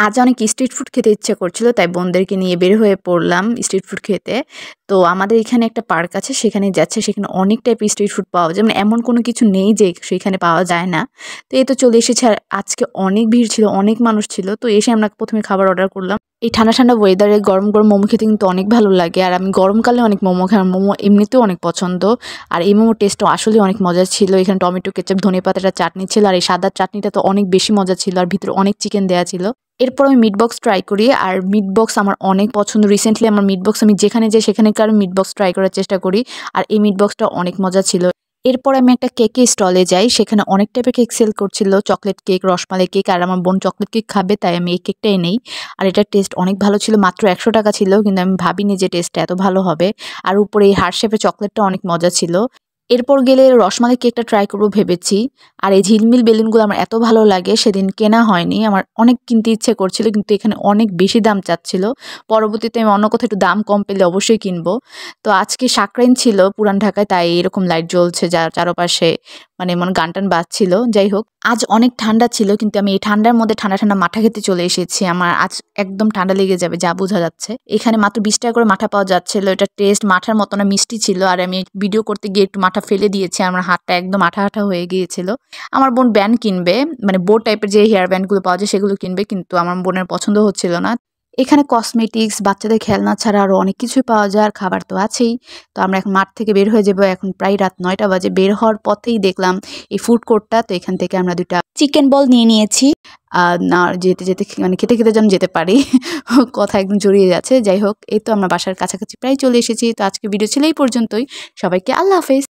আজ অনেক street food খেতে ইচ্ছে করছিল, তাই বোনদেরকে নিয়ে বের হয়ে পড়লাম স্ট্রিট ফুড খেতে। তো আমাদের এখানে একটা পার্ক আছে, সেখানে যাচ্ছে। সেখানে অনেক টাইপের স্ট্রিট ফুড পাওয়া যায়, মানে এমন কোনো কিছু নেই যে সেখানে পাওয়া যায় না। তো এই তো চলে এসেছে, আর আজকে অনেক ভিড় ছিল, অনেক মানুষ ছিল। তো এসে আমরা প্রথমে খাবার অর্ডার করলাম। এই ঠান্ডা ঠান্ডা ওয়েদারে গরম গরম মোমো খেতে কিন্তু অনেক ভালো লাগে, আর আমি গরমকালে অনেক মোমো খাই। মোমো এমনিতেও অনেক পছন্দ, আর এই মোমোর টেস্টও আসলে অনেক মজা ছিল। এখানে টমেটো কেচাপ, ধনেপাতাটা চাটনি ছিল, আর এই সাদা চাটনিটা তো অনেক বেশি মজা ছিল, আর ভিতরে অনেক চিকেন দেওয়া ছিল। এরপর আমি মিট বক্স ট্রাই করি, আর মিট বক্স আমার অনেক পছন্দ। রিসেন্টলি আমার মিট বক্স, আমি যেখানে যাই সেখানকার মিট বক্স ট্রাই করার চেষ্টা করি, আর এই মিট বক্সটা অনেক মজা ছিল। এরপর আমি একটা কেকের স্টলে যাই, সেখানে অনেক টাইপের কেক সেল করছিল, চকলেট কেক, রসমালাই কেক, আর আমার বোন চকলেট কেক খাবে, তাই আমি এই কেকটাই নেই। আর এটার টেস্ট অনেক ভালো ছিল, মাত্র 100 টাকা ছিল, কিন্তু আমি ভাবিনি যে টেস্টটা এত ভালো হবে। আর উপরে এই হার্ট শেপের চকলেটটা অনেক মজা ছিল। এরপর গেলে রসমালাই কেকটা ট্রাই করবো ভেবেছি। আর এই ঝিলমিল বেলুনগুলো আমার এত ভালো লাগে, সেদিন কেনা হয়নি। আমার অনেক কিনতে ইচ্ছে করছিল, কিন্তু এখানে অনেক বেশি দাম চাচ্ছিল। পরবর্তীতে আমি অন্য কোথাও একটু দাম কম পেলে অবশ্যই কিনবো। তো আজকে সাকরাইন ছিল পুরান ঢাকায়, তাই এরকম লাইট জ্বলছে, যার চারপাশে মানে মনে গান টান বাজছিল। যাই হোক, আজ অনেক ঠান্ডা ছিল, কিন্তু আমি এই ঠান্ডার মধ্যে ঠান্ডা ঠান্ডা মাঠা খেতে চলে এসেছি। আমার আজ একদম ঠান্ডা লেগে যাবে, যা বোঝা যাচ্ছে। এখানে মাত্র 20 টাকা করে মাঠা পাওয়া যাচ্ছিল। এটা টেস্ট মাঠার মতো না, মিষ্টি ছিল। আর আমি ভিডিও করতে গিয়ে একটু মাঠা ফেলে দিয়েছি, আমার হাতটা একদম আঠা আঠা হয়ে গিয়েছিল। আমার বোন ব্যান্ড কিনবে, মানে বোর টাইপের যে হেয়ার ব্যান্ডগুলো পাওয়া যায় সেগুলো কিনবে, কিন্তু আমার বোনের পছন্দ হচ্ছিল না। এখানে কসমেটিক্স, বাচ্চাদের খেলনা ছাড়া আরো অনেক কিছুই পাওয়া যায়, আর খাবার তো আছেই। তো আমরা এখন মাঠ থেকে বের হয়ে যাবো। এখন প্রায় রাত 9টা বাজে। বের হওয়ার পথেই দেখলাম এই ফুড কোর্টটা, তো এখান থেকে আমরা 2টা চিকেন বল নিয়ে নিয়েছি। না যেতে যেতে মানে খেতে খেতে যেন যেতে পারি, কথা একদম জড়িয়ে যাচ্ছে। যাই হোক, এই তো আমরা বাসার কাছাকাছি প্রায় চলে এসেছি। তো আজকে ভিডিও ছিল এই পর্যন্তই। সবাইকে আল্লাহ হাফেজ।